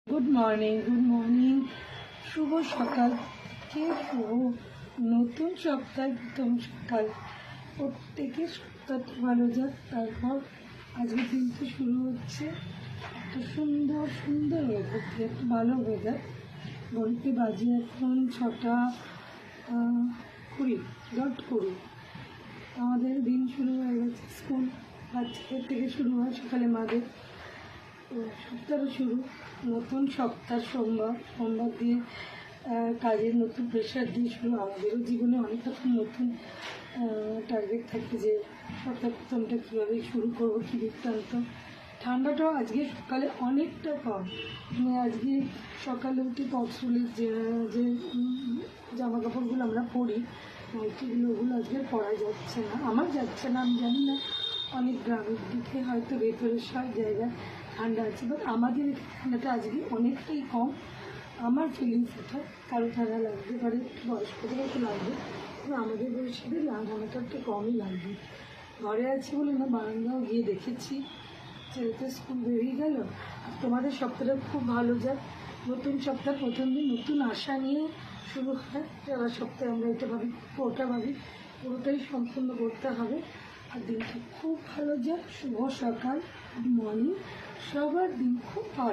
Good morning শুভ সকাল। কে শুভ নতুন সপ্তাহ, প্রথম সকাল। প্রত্যেকে সপ্তাহটা ভালো যাক। তারপর আজকের দিনটা শুরু হচ্ছে একটা সুন্দর সুন্দর ওয়েদার দিয়ে, একটা ভালো ওয়েদার। ঘড়িতে বাজে এখন 6:20। আমাদের দিন শুরু হয়ে গেছে। স্কুল বাচ্চাদের থেকে শুরু হয় সকালে মাদের। তো সপ্তাহটা শুরু, নতুন সপ্তাহ, সোমবার দিয়ে কাজের নতুন প্রেশার দিয়ে শুরু। আমাদেরও জীবনে অনেক রকম নতুন টার্গেট থাকে যে সপ্তাহ প্রথমটা কীভাবে শুরু করবো, কী বৃত্তান্ত। ঠান্ডাটাও আজকে সকালে অনেকটা কম। মানে আজকে সকালে উঠে পছলের যে জামা কাপড়গুলো আমরা পরি, নাইটিগুলো, ওগুলো আজকে পরা যাচ্ছে না। আমার যাচ্ছে না, আমি জানি না অনেক গ্রামের দিকে হয়তো ভেতরের সব জায়গায় ঠান্ডা আছে, বাট আমাদের এখানে ঠান্ডাটা আজকে অনেকটাই কম। আমার ফিলিংস এটা, কারো ঠান্ডা লাগতে পারে, একটু বয়স্কদের একটু লাগবে, কিন্তু আমাদের বয়সীদের ঠান্ডাটা একটু কমই লাগবে। ঘরে আছি বলে না, বারান্দাও গিয়ে দেখেছি, ছেলেতে স্কুল বেরিয়ে গেল। আর তোমাদের সপ্তাহটা খুব ভালো যাক। নতুন সপ্তাহ প্রথম দিন নতুন আশা নিয়ে শুরু হয়। সারা সপ্তাহে আমরা এটা ভাবি, ওটা ভাবি, পুরোটাই সম্পূর্ণ করতে হবে। আর দিনটা খুব ভালো যাক। শুভ সকাল, গুড মর্নিং। সবার দিন খুব ভালো।